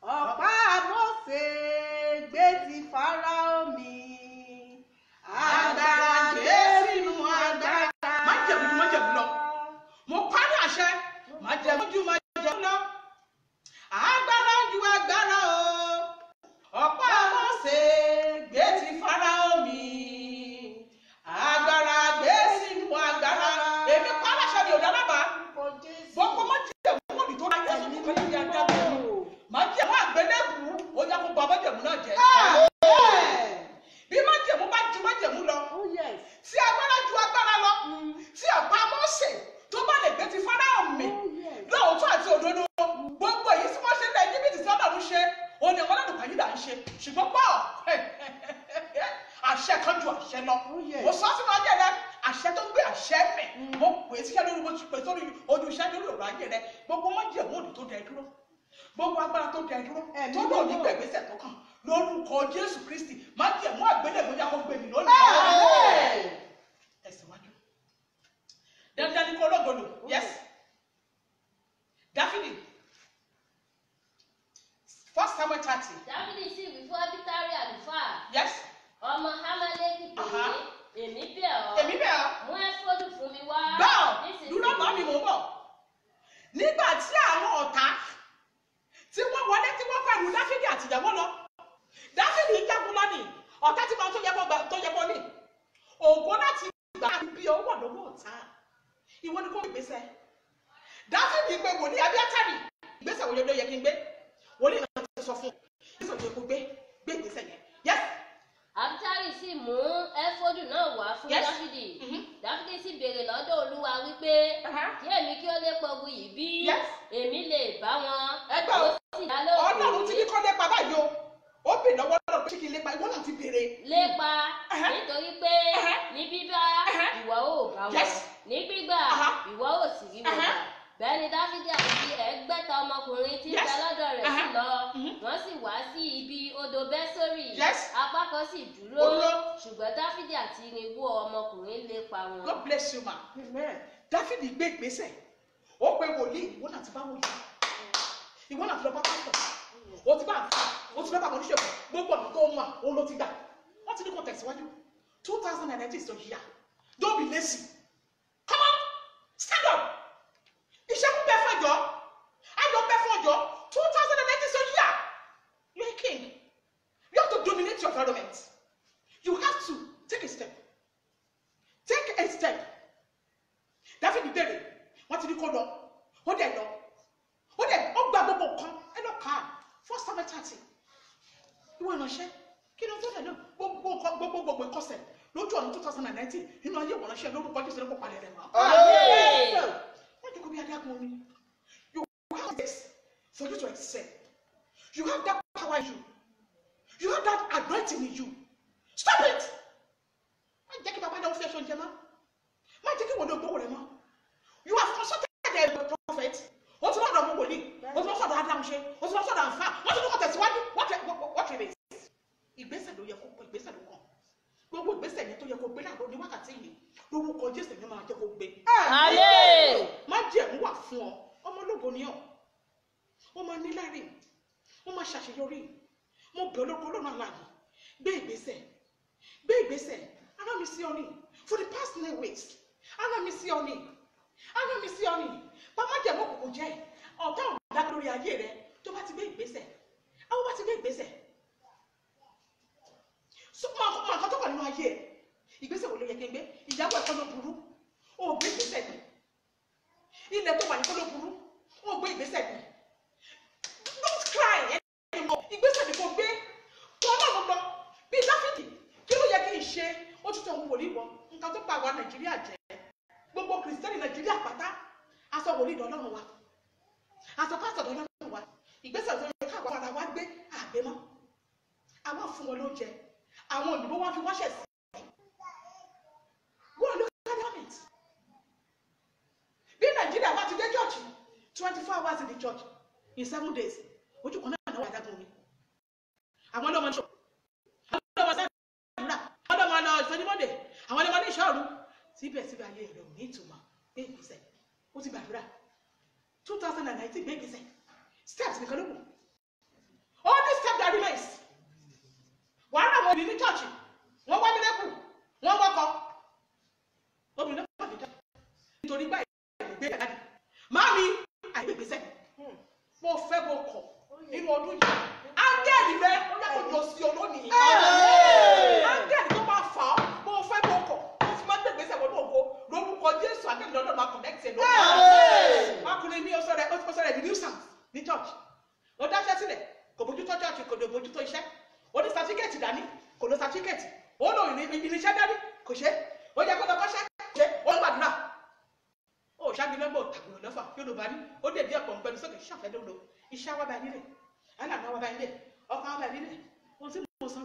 ọ̀pá Mósè gbé ti Fáráò mì agbára gbé sínú agbára. májẹ̀mú ju májẹ̀mú lọ mo pa ní àṣẹ májẹ̀mú ju májẹ̀mú lọ agbára ju agbára o ọ̀pá Mósè gbé ti Fáráò mì agbára gbé sínú agbára èmi pa láṣẹ ni òdà lábàá gbogbo májẹ̀mú òdì tó láyé ẹ̀sùn tó kọjá ní adágún májẹ̀mú àgbélébùú ó yẹ kó ba májẹ̀mú náà jẹ́. Bí májẹ̀mú bá ju májẹ̀mú lọ, tí agbára ju agbára lọ, tí ọ̀pá Mósè tó bá lè gbé ti Fáráò mì lóòótọ́ àti òdodo, gbogbo èyí tí wọ́n ṣe ní Íjíbítì tí Ọlọ́run ṣe, òun ni àwọn ọlọ́dún pàyídà ń ṣe, ṣùgbọ́n pọ̀ àṣẹ kan ju àṣẹ lọ. Mo sọ sínú ayé rẹ, àṣẹ tó gbé àṣẹ mì, mo pè é síṣẹ́ lórí mo ti pè sórí ojú iṣẹ́ lórí ọ̀rọ̀ ayé rẹ, gbogbo májẹ̀mú òdì tó dẹ dúró. Gbogbo agbára tó dẹ dúró tó lò ní gbẹ̀gbẹ́sẹ̀ tó kàn lórúkọ Jésù Kristi máa jẹ mú àgbélébùú yá kó gbé mi lónìí. Tẹ̀síwájú. Dandan ni kó lógolo. Yes. Dáfídì. 1 Samuel 30. Dáfídì sì wí fún Ábítárì àlùfáà. Yes. Ọmọ Hámálẹ́kì pé èmi bẹ̀ ọ́. Èmi bẹ̀ ọ́. Mú ẹfọ́dù fún mi wá. Báwo dúró bá mi mò ń bọ̀. Nígbà tí àwọn ọ̀tá tí wọ́n wọlé tí wọ́n pẹ̀lú Dáfídì àtìyàwó lọ. Dáfídì jagun lọ́nìí ọ̀tá tí máa tó yẹ kó ní ògo láti gbà bí owó lọ́wọ́ ọ̀tá ìwọ ni kò gbèsè. Dáfídì pé wòlíì Ábíátárì ìgbésẹ̀ wo ló yẹ kí n gbé wòlíì náà ti sọ fún ìgbésẹ̀ tó yẹ kó gbé ìgbésẹ̀ yẹn. Yes. Ábítárì sì mú ẹfọ́dù náà wá fún Dáfídì. Dáfídì sì béèrè lọ́dọ̀ Olúwa wípé kí èmi kí ó lè pọ̀gù yìí bí èmi lè bá wọn. Ẹgbẹ́ Ọlọ́run ti ní kọ́ lépa báyìí o ó bè lọ́wọ́ lọ́dọ̀ pé kí n lépa ìwọ náà ti béèrè. Lépa nítorí pé ní bíbá ìwọ ò bá wọn ní gbígbà ìwọ ò sì rí wọn. Bẹ́ẹ̀ ni Dáfídì àti ẹgbẹ̀ta ọmọkùnrin tí ń bẹ lọ́dọ̀ rẹ̀ sì lọ wọ́n sì wá sí ibi odò Bẹ́sórì apá kan sì dúró ṣùgbọ́n Dáfídì àti irinwó ọmọkùnrin lépa wọn. God bless you ma. Dáfídì gbé ìgbésẹ̀ ó pe wòlíì ìwọ náà ti bá wòlíì ìwọ náà ti lọ bá pásítọ̀ o ti bá àfa o ti lọ bá oníṣègùn gbogbo ọ̀nà tó mọ̀ òun ló ti gbà wọ́n ti ní kó tẹ̀síwájú 2019 is your year. Don't be lazy. Come on, stand up. Ìṣẹ́gun bẹ fún ọjọ́. Ayọ̀ bẹ fún ọjọ́. 2019 is your year. You're a king. You have to dominate your environment. You have to take a step. Take a step. David ìbéèrè, wọ́n ti ní kó lọ, ó dẹ̀ lọ, ó gba gbogbo kan, ẹ lọ kà á, 1 Samuel 30. Ìwọ ìránṣẹ́, kí ni ó tó dẹ̀ náà? Gbogbo ìkọsẹ̀ lójú ọ̀nà 2019 nínú ayé ìwọ̀nṣẹ́ lórúkọ Jésù ló kó palẹ̀ rẹ̀ mọ́. Wọ́n jẹ́ kó bí adágún omi. You have this for you to excel. You have that power in you. You have that anointing in you. Stop it! Má jẹ́ kí bàbá náà fi ẹ̀ṣọ́ jẹ mọ́. Má jẹ́ kí wọ́n lọ gbówó rẹ̀ mọ́. You have consulted the prophet. Ó ti lọ́dọ̀ mú wòlíì. Ó ti lọ́sọ̀dọ̀ Adáhunṣe. Ó ti lọ́sọ̀dọ̀ àǹfà. Wọ́n ti ní kó tẹ̀síwájú. What remains? Ìgbésẹ̀ ló yẹ kó pọ̀, ìgbésẹ̀ ló kàn. Gbogbo ìgbésẹ̀ yẹn tó yẹ kó gbé láàárọ̀ ní wákàtí yìí. Lórúkọ Jésù yẹn máa jẹ́ kó gbé. Má jẹ́ ẹ̀mú wà fún ọ. Ọmọ ológo ni ọ́. Ó máa ní láàrin. Ó máa ṣàṣeyọrí. Mo bẹ̀ olóko lọ́nà àlàyé. Gbé ìgbésẹ̀. Gbé ìgbésẹ̀. Ara mi sí ọ ní. For the past 9 weeks. Ara mi sí ọ ní. Ara mi sí ọ ní. Bàbá jẹ́ mọ́ kòkò jẹ́. Ọ̀tá ọ̀dà lórí ayé rẹ tó bá ti gbé ìgbésẹ̀. Àwọn bá ti gbé ìgbésẹ̀. Mọ nǹkan tó wà nínú ayé ẹ̀. Ìgbésẹ̀ wo ló yẹ kí n gbé? Ìyàwó ẹ̀kọ́ ló burú. O gbé ìgbésẹ̀ ni. Ilẹ̀ tó wà ní kọ́ ló burú. O gbé ìgbésẹ̀ ni. Don't cry anymore. Ìgbésẹ̀ ni kò gbé. Kọ́ Ọlọ́run lọ. Bí Dáfídì, kí ló yẹ kí n ṣe? Ó tún tẹ ohun wòlíì wọ. Nǹkan tó pa àwa Nàìjíríà jẹ́. Gbogbo Kìrìsìtẹ́nì Nàìjíríà pátá. Aṣọ wòlíì dọ̀lọ́run wa. Aṣọ pásítọ̀ dọ̀lọ́run wa. Ìgbésẹ̀ tó yẹ káwọn ara wa gbé àgbé mọ́. Àwọn fún wọn lóúnjẹ. Àwọn òyìnbó wá fi wáṣẹ̀ sí. Go and look at the government. Bí Nàìjíríà wá ti dé church 24 hours in the church in 7 days. Ojú kan náà wà dágún mi. Àwọn ọlọ́mọ ṣọ. Àwọn ọlọ́mọ sáà àdúrà. Àwọn ọlọ́mọ lọ ìsọjí Monday. Àwọn ọlọ́mọ ní ìṣọ́ọ̀rù. Síbẹ̀síbẹ̀ ayé rẹ̀ ò ní ìtumọ̀. Gbé ìgbésẹ̀. Ó ti gbàdúrà. 2019 gbé ìgbésẹ̀. Steps nìkan ló kù. All these steps that remains. Wàhálà wọn ní church. Wọ́n wá mílẹ̀kù. Wọ́n wọ́kọ̀. Obìnrin náà wà ní church. Nítorí gbà ìgbé ìgbàdì. Màámi àìgbé ìgbésẹ̀. Mo fẹ́ mo kọ̀ nínú ọdún yìí. Áńgẹ́lì rẹ ó yẹ kó jọ sí ọ lónìí. Áńgẹ́lì tó máa fà ọ́. Mo fẹ́ mo kọ̀. Mo fi máa gbé ìgbésẹ̀ wọnú ògo. Lórúkọ Jésù áńgẹ́lì lọ́dọ̀ máa connect ẹ̀ lónìí. Ọkùnrin mi ó sọ rẹ̀ the nuisance ní church. Ó dáṣẹ́ sílẹ̀. Kò bójútó church, kò lè bójútó iṣẹ́. Ó ní certificate dání. Kò lọ certificate. Ó lò irinṣẹ́ dání. Kò ṣe. Ó yẹ kó lọ kọ́ṣẹ́. Ṣe. Ó ń gbàdúrà. Ó ṣàgbélẹ́gbò tàbùrù lọ́fà. Yorùbá ní. Ó dèbí ọ̀pọ̀ ń pẹ̀lú sókè ṣàfẹ́ lólo. Iṣẹ́ wa bá nílẹ̀. Alàgbà wa bá nílẹ̀. Ọkọ̀ wa bá nílẹ̀. Wọ́n ti mú sọ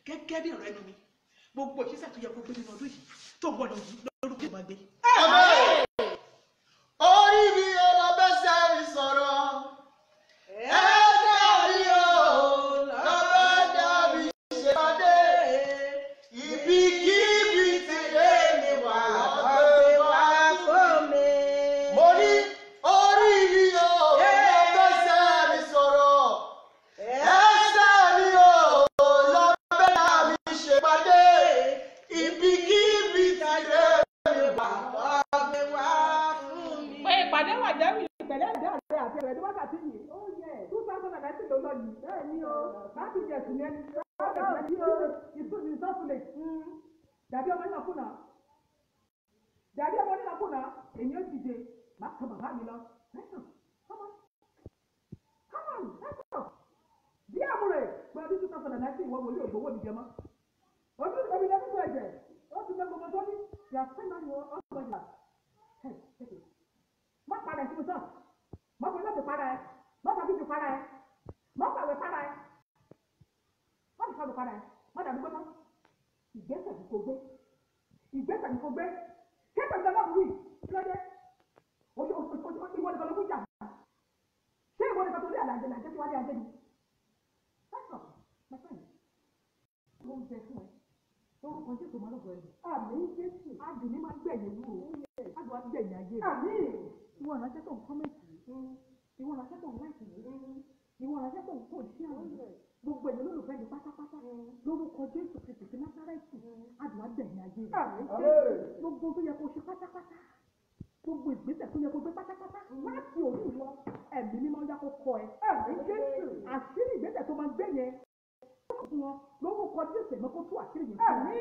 gẹ́gẹ́ bí ọ̀rọ̀ ẹnu mi. Gbogbo ìṣiṣẹ́ tó yẹ kó gbé nínú ọdún yìí tó gbọ́dọ̀ lórúkọ ìmọ̀ gbé. Orí mi ọlọ́bẹ̀sẹ̀ mi sọ̀rọ̀. Ẹ̀ẹ́dá mi ò lọ́bẹ̀dá mi ṣe pàdé. Ibikíbi tí èmi wà gbé wá fún mi. Mo ní orí mi ò lọ́bẹ̀sẹ̀ mi sọ̀rọ̀. Ẹ̀ẹ́dá mi ò lọ́bẹ̀dá mi ṣe pàdé. Ibikíbi tí èmi wà gbé wá fún mi. Pé ìpàdé wà jẹ́rìí ìpẹ̀lẹ́ ìdá rẹ̀ àti ẹ̀rẹ̀ ní wákàtí yìí. Ó yẹ 2019 ló lọ yìí. Bẹ́ẹ̀ ni o, láti jẹ ẹ̀sùn yẹn. Ìsọ́fúnlẹ̀. Dàbí ọmọ náà kùnà. Dàbí ọmọ náà kùnà. Èmi ó dìde. Màá tọ bàbá mi lọ. Lẹ́sàn, come on. Come on, lẹ́sàn. Bí àmúrè pé ọdún 2019 ìwọ wòlíì ògbówó mi jẹ mọ́. Ojú omi lẹ́nu tó ẹ̀jẹ̀. Ó ti fẹ́ gbogbo tó ní. Yàtọ̀ náà ni ọ̀sán ìgbà. Má padà sí sọ. Má fi lọ́ọ̀tì para ẹ̀. Má fi bíbí para ẹ̀. Má pàwé para ẹ̀. Má fi sọ́ọ̀dù para ẹ̀. Má dàbí gbọ́dọ̀. Ìgbésẹ̀ ni kò gbé. Ìgbésẹ̀ ni kò gbé. Kéèkì ọ̀dọ́ náà wí. Kí ló dé? Ìwọ nìkan ló kú jà. Ṣé ìwọ nìkan tó rí àlàjẹ làjẹ tí wọ́n lé ajé ni? Pásítọ̀, mẹ́fẹ́ yìí. Ló ń jẹ fún ẹ. Lórúkọ Jésù máa lọ́gọ̀ ẹ̀. Àmì Jésù. Adùn ní máa ń gbẹ̀yìn lú o. Adùn á gbẹ̀yìn ayé rẹ̀. Àmì. Ìwọ ìránṣẹ́ tó ń kọ́mẹ̀tì. Ìwọ ìránṣẹ́ tó ń láìpẹ́. Ìwọ ìránṣẹ́ tó ń kó sí àwọn. Gbogbo ènìyàn lólùfẹ́ di pátápátá. Lórúkọ Jésù Kristi ti Násárẹ́tì. Adùn á gbẹ̀yìn. gbogbo tó yẹ kó ṣe pátápátá gbogbo ìgbésẹ̀ tó yẹ kó gbé pátápátá láti òní lọ ẹ̀mí mímọ́ yá kó kọ ẹ àṣírí ìgbésẹ̀ tó máa gbé yẹn lórúkọ Jésù ẹ̀mọ́ kó tú àṣírí yẹn fún mi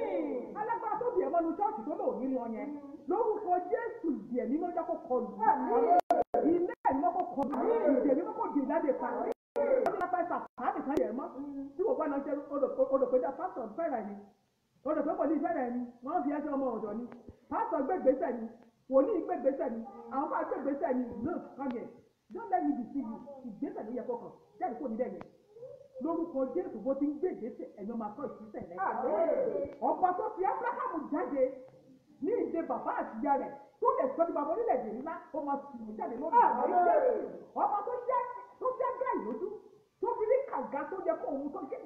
alágbára tó di ẹ̀mọ́nu ṣọ́ọ̀ṣì tó lò ní lọ yẹn lórúkọ Jésù ìdí ẹ̀mí mímọ́ yá kó kọ lù ilé ẹ̀mí mímọ́ kó kọ lù ìdí ẹ̀mí mímọ́ kó di ìdáde pa ọdún lápá ẹ̀sà pàdé kan yẹn mọ́ tí wọ́n bá náà ṣe odòpéjà pásítọ̀ fẹ́rẹ̀ ni odòpé pọ̀ ní ìfẹ́rẹ̀ ni wọ́n fi ẹsẹ̀ ọmọ ọ̀dọ̀ ni pásítọ̀ gbégbèsè ni wòlíì gbégbèsè ni àwọn bá gbégbèsè ni look come here don't let me deceive you ìgbésẹ̀ ló yẹ kó kàn jẹ́rìí kò ní bẹ́ẹ̀ yẹn lórúkọ Jésù bó ti ń gbé ìgbésẹ̀ ẹ̀yọ́ máa kọ́ ìṣiṣẹ́ lẹ́yìn ọba tó fi Ábúráhámù jáde ní ìdè bàbá àtìyá rẹ̀ tó lè sọ ní bàbá orílẹ̀-èdè ńlá ó máa sì mú jáde lórí ọba tó jẹ́ gáì lójú tó fi rí kàga tó yẹ kó òun tó jẹ́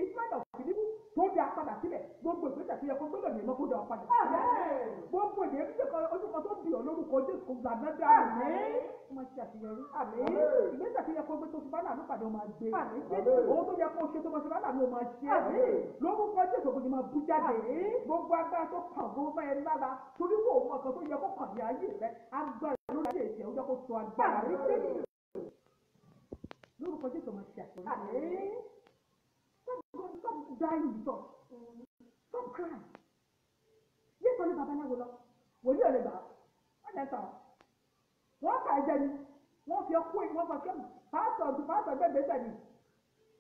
ìsúná òfìlíbù tó dé apádà sílẹ̀ gbogbo ìgbésẹ̀ tó yẹ kó gbọ́dọ̀ yẹn lọ́kọ́ dé apádà gbogbo èdè ojú kan tó bì ọ́ lórúkọ Jésù kò gbàgbọ́ dáa ó máa ṣe àṣeyọrí ìgbésẹ̀ tó yẹ kó gbé tó fi bá láàánú pàdé ó máa gbé ohun tó yẹ kó ṣe tó máa ṣe bá láàánú ó máa ṣe lórúkọ Jésù kò ní máa bú jáde gbogbo agbára tó kàn gbogbo bá yẹn lára torí wò ó mọ̀ kan tó yẹ kó kàn ní ayé rẹ agbára lórí ayé ìṣẹ́ ó yẹ kó sọ agbára rẹ lórúkọ Jésù máa ṣe àṣeyọrí stop dying before stop crying yé sọ ní babaláwo lọ wòlíì ò lè gbà wọ́n lè sọ wọ́n kà ẹ̀jẹ̀ ni wọ́n fi ọkú wọ́n fọ kẹ́mi pásítọ̀ gbẹ̀gbẹ̀sẹ̀ ni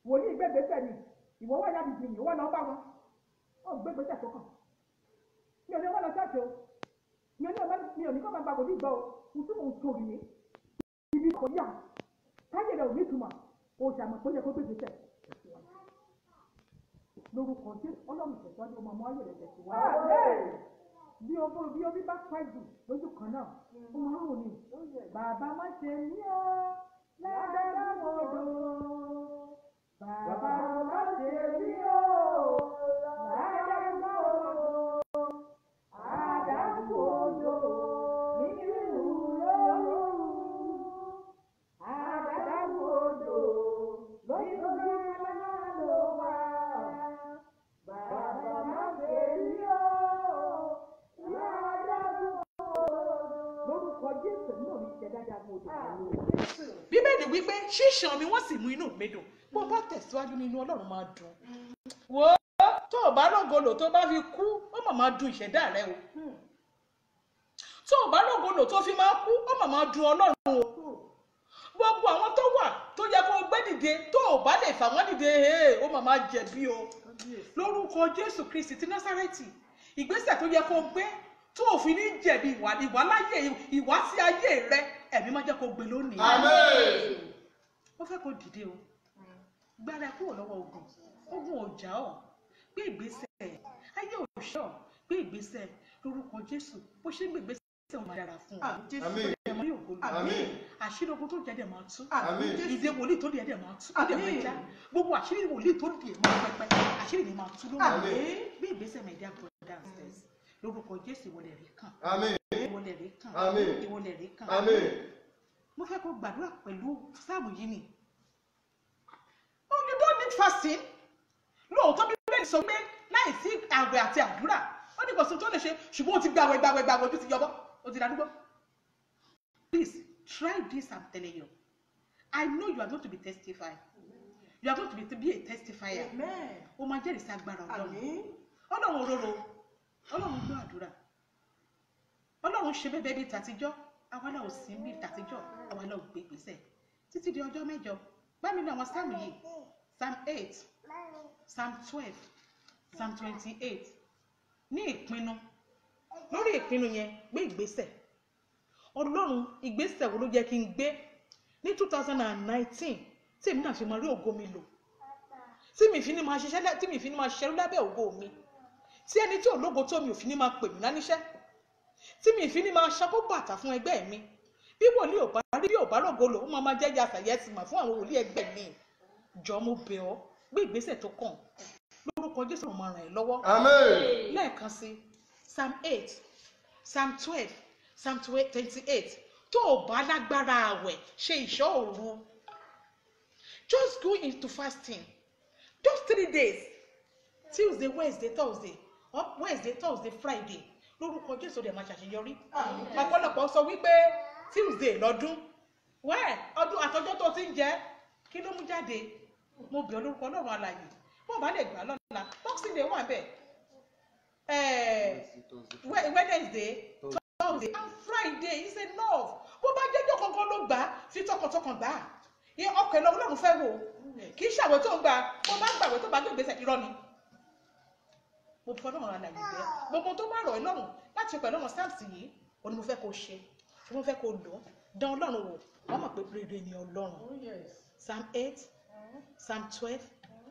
wòlíì gbẹ̀gbẹ̀sẹ̀ ni ìwọ wà láti dì ní wọ́n lọ bá wọn ó gbẹ̀gbẹ̀sẹ̀ tó kàn mi ò ní wọ́n lọ ṣọ́ọ̀ṣì o mi ò ní kọ́ máa gba wòlíì gbọ́ o mo tún mò ń sọ òrìlé ibi kò yà káyé rẹ̀ ò ní ìtumọ̀ o ṣàmọ̀ tó yẹ kó gbẹ̀gbẹ̀sẹ̀ lórúkọ Jésù Ọlọ́run tẹ̀síwájú ọmọ ọmọ ayé rẹ̀ tẹ̀síwájú bí omi bá pẹ́ jù lójú kan náà ó máa ń rò ní bàbá má ṣe ní ọ́ lẹ́gbẹ̀rún odò bàbá má ṣe ní ọ́ lẹ́gbẹ̀rún odò àdàpọ̀ odò nínú lóru àdàpọ̀ odò lójú ló wà bàbá má ṣe ní ọ́. Bíbélì wípé ṣíṣàn mi wọ́n sì mú inú mi dùn bó bá tẹ̀síwájú nínú Ọlọ́run máa dùn wò ó tó o bá rògolo tó bá fi kú ó mà máa dùn ìṣẹ̀dá rẹ o tó o bá rògolo tó fi máa kú ó mà máa dùn Ọlọ́run o gbogbo àwọn tó wà tó yẹ kó o gbé dìde tó o bá lè fà wọ́n dìde ó mà máa jẹ̀bi o lórúkọ Jésù Kristi ti Násárẹ́tì ìgbésẹ̀ tó yẹ kó o gbé tó o fi ní jẹ̀bi ìwà sí ayé rẹ ẹ̀mí máa jẹ́ kó gbé lónìí. Àmín. Ó fẹ́ kó dìde o gbára kúrò lọ́wọ́ ogun ọjà ọ̀ gbé ìgbésẹ̀ ayé òṣọ́ gbé ìgbésẹ̀ lórúkọ Jésù bó ṣe ń gbé ìgbésẹ̀ wọn máa dára fún ọ. Àmín. Àṣírí ogun tó jẹ́ dẹ̀ máa tú. Àmín. Ìdè wòlíì tó dẹ̀ máa tú. Ìdè máa já gbogbo àṣírí wòlíì tó dẹ̀ máa pẹpẹ àṣírí ni máa tú lónìí. Àmín. Gbé ìgbésẹ̀ my dear brothers lórúkọ Jésù ìwọlẹ̀ rí kàn. Àmín. Ìwọlẹ̀ rí kàn. Àmín. Ìwọlẹ̀ rí kàn. Àmín. Mo fẹ́ kó gbàdúrà pẹ̀lú sáàmù yìí ni. Oh, you don't need fasting. Lóòótọ́ bí bẹ́ẹ̀ sọ pé láì sí àwẹ̀ àti àdúrà ó ní kò sí tó lè ṣe ṣùgbọ́n ó ti gbàwẹ̀ ojú ti yọbọ́ ó ti dàdúgbò. Please try this, I'm telling you. I know you are going to be testifying. You are going to be a testifier. Amen. O máa jẹ́rìí sí agbára Ọlọ́run. Ọlọ́run òróró. Ọlọ́run gbọ́ àdúrà. Ọlọ́run ṣe bẹ́ẹ̀ bí tàtijọ́. Àwa náà ò sí bí tàtijọ́. Àwa náà ò gbé ìgbésẹ̀. Títí di ọjọ́ mẹ́jọ. Bá mi ní àwọn sáàmù yìí. Psalm 8, Psalm 12, Psalm 28. Ní ìpinnu. Lórí ìpinnu yẹn gbé ìgbésẹ̀. Ọlọ́run ìgbésẹ̀ wo ló jẹ́ kí n gbé ní 2019 tí èmi náà fi máa rí ògo mi lò. Tí mi fi ní máa ṣiṣẹ́ lábẹ́ ògo mi. Tí ẹni tí ológo tó mi ò fi ní máa pè mí láníṣẹ́ tí mi fi ní máa ṣakó bàtà fún ẹgbẹ́ mi bí wòlíì ò bá rí bí ò bá rògolo ó máa jẹ́ yàtàyẹ́sì mà fún àwọn wòlíì ẹgbẹ́ mi jọ mo bẹ̀ ọ́ gbé ìgbésẹ̀ tó kàn lórúkọ Jésù máa ràn ẹ́ lọ́wọ́. Àmín. Lẹ́ẹ̀kan sí Psalm 8, Psalm 12, Psalm 28 tó o bá lágbára àwẹ̀ ṣe ìṣọ́ òru just go into fasting just 3 days Tuesday, Wednesday, Thursday Wednesday, Thursday, Friday lórúkọ Jésù rẹ̀ máa ṣàṣeyọrí. Ọ̀pọ̀lọpọ̀ sọ wípé Tuesday lọ́dún ọdún àtọjọ́ tó ti ń jẹ́ kí ló mú jáde? Mo bẹ̀ lórúkọ Ọlọ́run alààyè bó bá lè gbà lọ́la Boxing Day wà bẹ́ẹ̀ Wednesday, Thursday and Friday is enough. Bó bá jẹ́jọ́ kankan ló gbà fi tọkàntọkàn gbà ọkọ̀ ẹ̀ lọ́run fẹ́ wò kì í ṣàwẹ̀ tó ń gbà bó bá gbàwẹ̀ tó bá gbé ìgbésẹ̀ irọ́ ni. Mo fọ́ Ọlọ́run alààyè bẹ́ẹ̀ gbogbo tó bá rọ̀ ẹ́ lọ́rùn láti pẹ̀lú ọ̀nà Psalms yìí ó ní mo fẹ́ kó ṣe mo fẹ́ kó lò dán Ọlọ́run wò wọ́n mọ̀ pé rere ni Ọlọ́run. Psalm 8, Psalm 12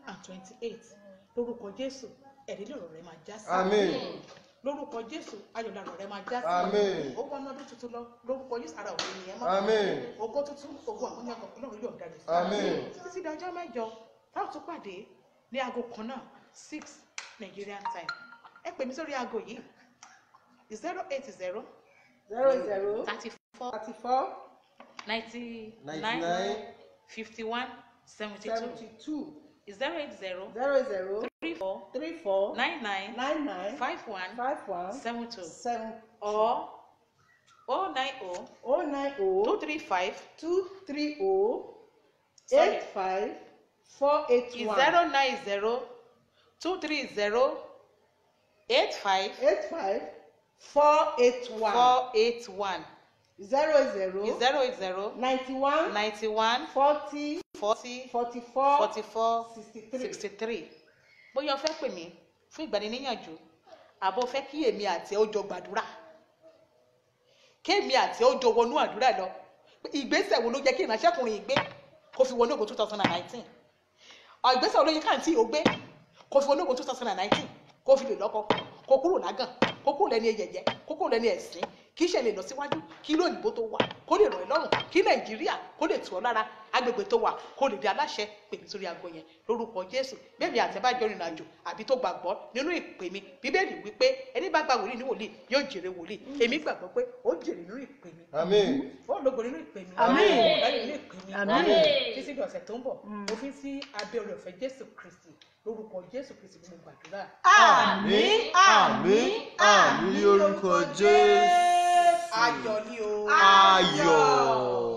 and 28 lórúkọ Jésù ẹ̀rí lọ̀rọ̀ rẹ̀ máa já sí. Àmín. Lórúkọ Jésù ayọ̀ lọ̀rọ̀ rẹ̀ máa já sí. Àmín. Ó wọ́n ọdún tuntun lọ lórúkọ Jésù ara òun nìyẹn mọ́. Àmín. Ògo tuntun ògo àmúyangàn Ọlọ́run yóò dáre sí. Àmín. Títí di ọjọ́ mẹ́jọ táwọn tún pàdé ní aago kan náà 6 Nigerian time. Ẹ pè mí sórí aago yìí 080 34 99 51 72 080 34 99 51 72 or 090 235 85 481 090 230 85 481 080 91 40 44 63. Bóyá o fẹ́ pè mí fún ìgbaniníyànjú àbọ̀ fẹ́ kí èmi àti ẹ ó jọ gbàdúrà kémi àti ẹ ó jọ wọnú àdúrà lọ ìgbésẹ̀ wo ló jẹ́ kí ìránṣẹ́kùnrin ìgbé kó fi wọnú ògo 2019 ìgbésẹ̀ wo ló yẹ káàntì ò gbé kó fi wọnú ògo 2019 kó fi lè lọ́kọ kó kúrò lágàn kó kúrò lẹ́ni ẹ̀yẹ̀yẹ́ kó kúrò lẹ́ni ẹ̀sìn kí iṣẹ́ lè lọ síwájú kí lóyìnbó tó wà kó lè rọ̀ ẹ́ lọ́rùn kí Nàìjíríà kó lè tù ọ́ lára agbègbè tó wà kó lè di aláṣẹ pèmí sórí aago yẹn lórúkọ Jésù bẹ́ẹ̀ ni àtẹ̀bájọ́ ìrìn àjò àbí tó gbàgbọ́ nínú ìpè mi Bíbélì wípé ẹni bá gba wòlíì ní wòlíì yóò jèrè wòlíì èmi gbàgbọ́ pé ó jèrè nínú ìpè mi. Àmín. Ó lógo nínú ìpè mi. Àmín. Ó láyé nínú ìpè mi. Àmín. Títí di ọ̀sẹ̀ tó ń bọ̀ mo fi sí abẹ́ oore ọ̀fẹ́ Jésù Kristi lórúkọ Jésù Kristi ni mo gbàdúrà. Àmín. Àmín. Àmín lórúkọ Jésù. Ayọ̀ ni o. Ayọ̀.